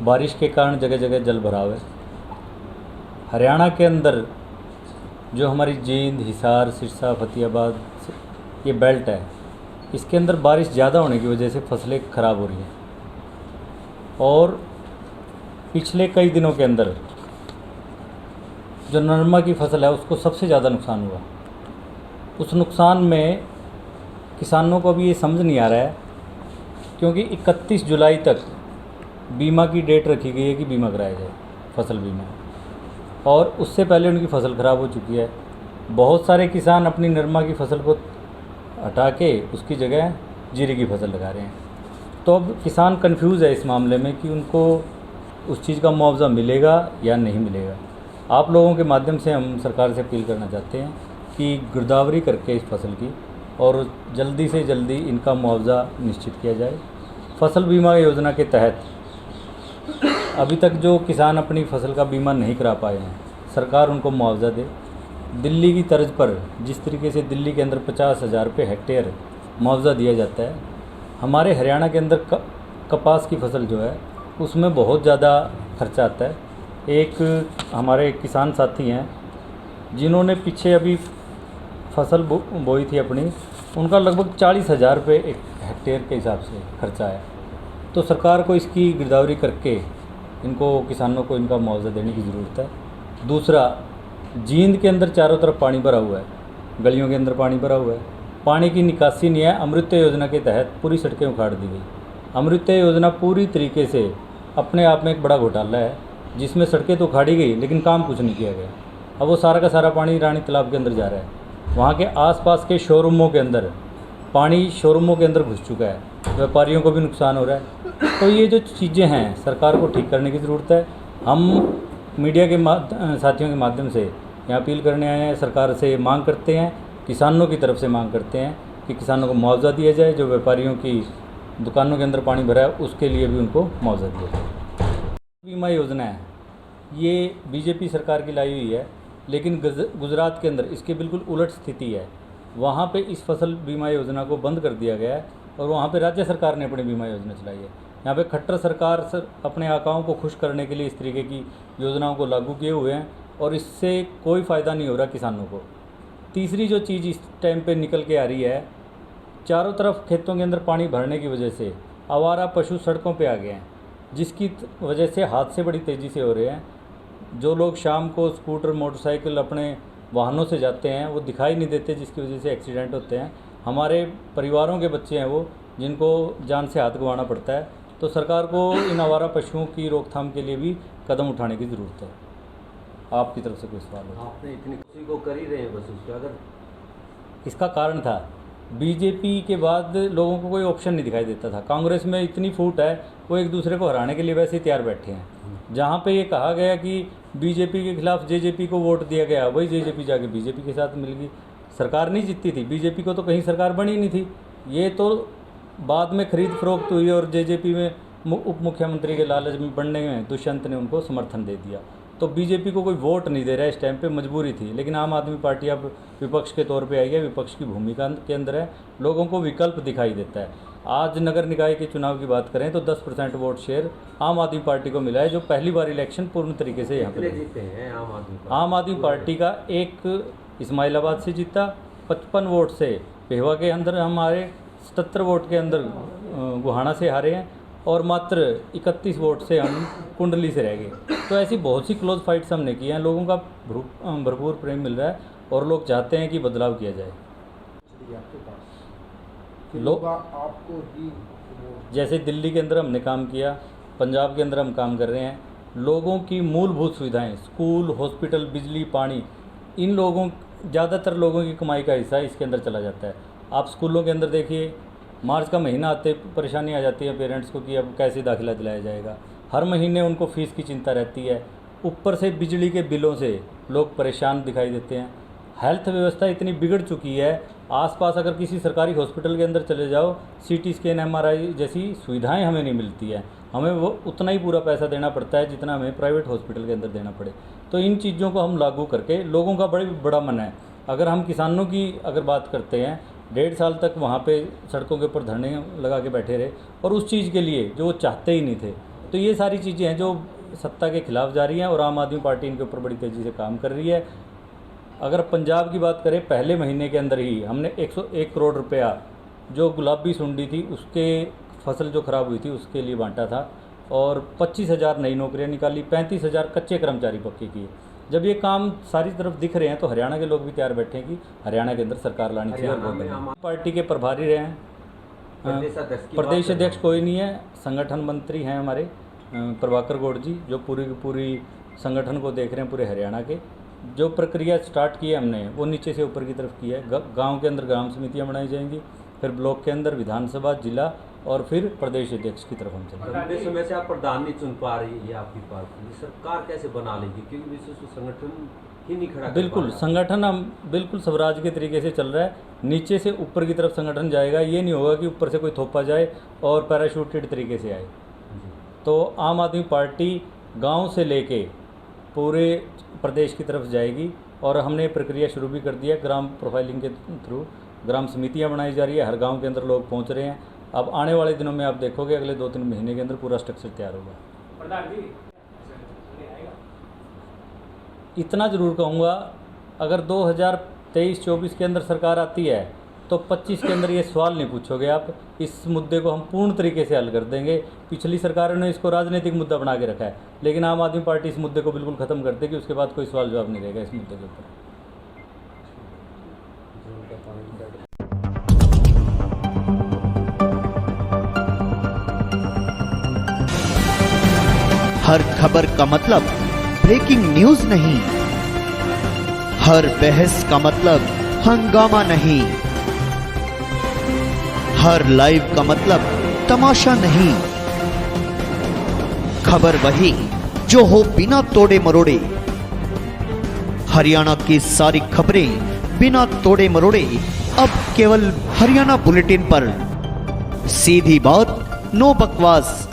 बारिश के कारण जगह जगह जल भराव है। हरियाणा के अंदर जो हमारी जींद, हिसार, सिरसा, फतेहाबाद ये बेल्ट है, इसके अंदर बारिश ज़्यादा होने की वजह से फसलें ख़राब हो रही हैं। और पिछले कई दिनों के अंदर जो नरमा की फसल है उसको सबसे ज़्यादा नुकसान हुआ। उस नुकसान में किसानों को अभी ये समझ नहीं आ रहा है, क्योंकि 31 जुलाई तक बीमा की डेट रखी गई है कि बीमा कराया जाए, फसल बीमा, और उससे पहले उनकी फसल ख़राब हो चुकी है। बहुत सारे किसान अपनी नरमा की फसल को हटा के उसकी जगह जीरे की फसल लगा रहे हैं। तो अब किसान कंफ्यूज है इस मामले में कि उनको उस चीज़ का मुआवजा मिलेगा या नहीं मिलेगा। आप लोगों के माध्यम से हम सरकार से अपील करना चाहते हैं कि गिरदावरी करके इस फसल की और जल्दी से जल्दी इनका मुआवजा निश्चित किया जाए। फसल बीमा योजना के तहत अभी तक जो किसान अपनी फसल का बीमा नहीं करा पाए हैं, सरकार उनको मुआवजा दे। दिल्ली की तर्ज पर जिस तरीके से दिल्ली के अंदर 50,000 रुपये हेक्टेयर मुआवजा दिया जाता है, हमारे हरियाणा के अंदर कपास की फसल जो है उसमें बहुत ज़्यादा खर्चा आता है। एक हमारे किसान साथी हैं जिन्होंने पीछे अभी फसल बोई थी अपनी, उनका लगभग 40,000 रुपये एक हेक्टेयर के हिसाब से खर्चा है। तो सरकार को इसकी गिरदावरी करके इनको किसानों को इनका मुआवजा देने की ज़रूरत है। दूसरा, जींद के अंदर चारों तरफ पानी भरा हुआ है, गलियों के अंदर पानी भरा हुआ है, पानी की निकासी नहीं है। अमृत योजना के तहत पूरी सड़कें उखाड़ दी गई। अमृत योजना पूरी तरीके से अपने आप में एक बड़ा घोटाला है, जिसमें सड़कें तो उखाड़ी गई लेकिन काम कुछ नहीं किया गया। अब वो सारा का सारा पानी रानी तालाब के अंदर जा रहा है। वहाँ के आसपास के शोरूमों के अंदर पानी शोरूमों के अंदर घुस चुका है, व्यापारियों को भी नुकसान हो रहा है। तो ये जो चीज़ें हैं सरकार को ठीक करने की ज़रूरत है। हम मीडिया के साथियों के माध्यम से यहाँ अपील करने आए हैं, सरकार से मांग करते हैं, किसानों की तरफ से मांग करते हैं कि किसानों को मुआवजा दिया जाए। जो व्यापारियों की दुकानों के अंदर पानी भरा है उसके लिए भी उनको मुआवजा दिया जाए। बीमा योजना है, ये बीजेपी सरकार की लाई हुई है, लेकिन गुजरात के अंदर इसके बिल्कुल उलट स्थिति है। वहाँ पे इस फसल बीमा योजना को बंद कर दिया गया है और वहाँ पे राज्य सरकार ने अपनी बीमा योजना चलाई है। यहाँ पे खट्टर सरकार अपने आकाओं को खुश करने के लिए इस तरीके की योजनाओं को लागू किए हुए हैं और इससे कोई फ़ायदा नहीं हो रहा किसानों को। तीसरी जो चीज़ इस टाइम पे निकल के आ रही है, चारों तरफ खेतों के अंदर पानी भरने की वजह से आवारा पशु सड़कों पे आ गए हैं, जिसकी वजह से हादसे बड़ी तेज़ी से हो रहे हैं। जो लोग शाम को स्कूटर, मोटरसाइकिल अपने वाहनों से जाते हैं वो दिखाई नहीं देते, जिसकी वजह से एक्सीडेंट होते हैं। हमारे परिवारों के बच्चे हैं वो, जिनको जान से हाथ गंवाना पड़ता है। तो सरकार को इन आवारा पशुओं की रोकथाम के लिए भी कदम उठाने की ज़रूरत है। आपकी तरफ से कोई सवाल हो? आपने इतनी खुशी को कर ही रहे हैं, बस उसका अगर इसका कारण था बीजेपी के बाद लोगों को कोई ऑप्शन नहीं दिखाई देता था। कांग्रेस में इतनी फूट है, वो एक दूसरे को हराने के लिए वैसे ही तैयार बैठे हैं। जहाँ पे ये कहा गया कि बीजेपी के खिलाफ जेजेपी को वोट दिया गया, वही जेजेपी जाके बीजेपी के साथ मिल गई। सरकार नहीं जीतती थी, बीजेपी को तो कहीं सरकार बनी नहीं थी। ये तो बाद में खरीद फरोख्त हुई और जेजेपी में उप मुख्यमंत्री के लालच में बनने में दुष्यंत ने उनको समर्थन दे दिया। तो बीजेपी को कोई वोट नहीं दे रहा है इस टाइम पे, मजबूरी थी। लेकिन आम आदमी पार्टी अब विपक्ष के तौर पे आई है, विपक्ष की भूमिका के अंदर है, लोगों को विकल्प दिखाई देता है। आज नगर निकाय के चुनाव की बात करें तो 10% वोट शेयर आम आदमी पार्टी को मिला है, जो पहली बार इलेक्शन पूर्ण तरीके से यहाँ पर जीते हैं। आम आदमी पार्टी का एक इस्माइलाबाद से जीता 55 वोट से, पेहवा के अंदर हमारे 77 वोट के अंदर गुहाना से हारे हैं और मात्र 31 वोट से हम कुंडली से रह गए। तो ऐसी बहुत सी क्लोज फाइट्स हमने की हैं। लोगों का भरपूर प्रेम मिल रहा है और लोग चाहते हैं कि बदलाव किया जाए। लोग आपको ही जैसे दिल्ली के अंदर हमने काम किया, पंजाब के अंदर हम काम कर रहे हैं। लोगों की मूलभूत सुविधाएं, स्कूल, हॉस्पिटल, बिजली, पानी, इन लोगों ज़्यादातर लोगों की कमाई का हिस्सा इसके अंदर चला जाता है। आप स्कूलों के अंदर देखिए, मार्च का महीना आते परेशानी आ जाती है पेरेंट्स को कि अब कैसे दाखिला दिलाया जाएगा। हर महीने उनको फ़ीस की चिंता रहती है। ऊपर से बिजली के बिलों से लोग परेशान दिखाई देते हैं। हेल्थ व्यवस्था इतनी बिगड़ चुकी है, आसपास अगर किसी सरकारी हॉस्पिटल के अंदर चले जाओ, सीटी स्कैन, एमआरआई जैसी सुविधाएं हमें नहीं मिलती है। हमें वो उतना ही पूरा पैसा देना पड़ता है जितना हमें प्राइवेट हॉस्पिटल के अंदर देना पड़े। तो इन चीज़ों को हम लागू करके, लोगों का बड़ा मन है। अगर हम किसानों की अगर बात करते हैं, 1.5 साल तक वहाँ पे सड़कों के ऊपर धरने लगा के बैठे रहे और उस चीज़ के लिए जो वो चाहते ही नहीं थे। तो ये सारी चीज़ें हैं जो सत्ता के खिलाफ जा रही हैं और आम आदमी पार्टी इनके ऊपर बड़ी तेज़ी से काम कर रही है। अगर पंजाब की बात करें, पहले महीने के अंदर ही हमने 101 करोड़ रुपया जो गुलाबी सुंडी थी उसके फसल जो ख़राब हुई थी उसके लिए बांटा था और 25,000 नई नौकरियां निकाली, 35,000 कच्चे कर्मचारी पक्के किए। जब ये काम सारी तरफ दिख रहे हैं तो हरियाणा के लोग भी तैयार बैठे हैं कि हरियाणा के अंदर सरकार लानी चाहिए और वोट देनी। पार्टी के प्रभारी रहे हैं, प्रदेश अध्यक्ष कोई नहीं है, संगठन मंत्री हैं हमारे प्रभाकर गौड़ जी, जो पूरी की पूरी संगठन को देख रहे हैं पूरे हरियाणा के। जो प्रक्रिया स्टार्ट की है हमने वो नीचे से ऊपर की तरफ की है। गांव के अंदर ग्राम समितियां बनाई जाएंगी, फिर ब्लॉक के अंदर विधानसभा, जिला और फिर प्रदेश अध्यक्ष की तरफ हम चलेंगे। लंबे समय से आप प्रधान नहीं चुन पा रही है आपकी पार्टी, सरकार कैसे बना लेगी, क्योंकि विशेष संगठन ही नहीं खड़ा। बिल्कुल संगठन हम बिल्कुल स्वराज के तरीके से चल रहा है, नीचे से ऊपर की तरफ संगठन जाएगा। ये नहीं होगा कि ऊपर से कोई थोपा जाए और पैराशूटेड तरीके से आए। तो आम आदमी पार्टी गांव से लेके पूरे प्रदेश की तरफ जाएगी और हमने प्रक्रिया शुरू भी कर दी है। ग्राम प्रोफाइलिंग के थ्रू ग्राम समितियां बनाई जा रही है, हर गांव के अंदर लोग पहुंच रहे हैं। अब आने वाले दिनों में आप देखोगे अगले 2-3 महीने के अंदर पूरा स्ट्रक्चर तैयार होगा। इतना ज़रूर कहूँगा, अगर 2023-24 के अंदर सरकार आती है तो 25 के अंदर ये सवाल नहीं पूछोगे आप। इस मुद्दे को हम पूर्ण तरीके से हल कर देंगे। पिछली सरकारों ने इसको राजनीतिक मुद्दा बना के रखा है, लेकिन आम आदमी पार्टी इस मुद्दे को बिल्कुल ख़त्म कर देगी। उसके बाद कोई सवाल जवाब नहीं रहेगा इस मुद्दे के ऊपर। हर खबर का मतलब ब्रेकिंग न्यूज नहीं, हर बहस का मतलब हंगामा नहीं, हर लाइव का मतलब तमाशा नहीं। खबर वही जो हो बिना तोड़े मरोड़े। हरियाणा की सारी खबरें बिना तोड़े मरोड़े अब केवल हरियाणा बुलेटिन पर। सीधी बात, नो बकवास।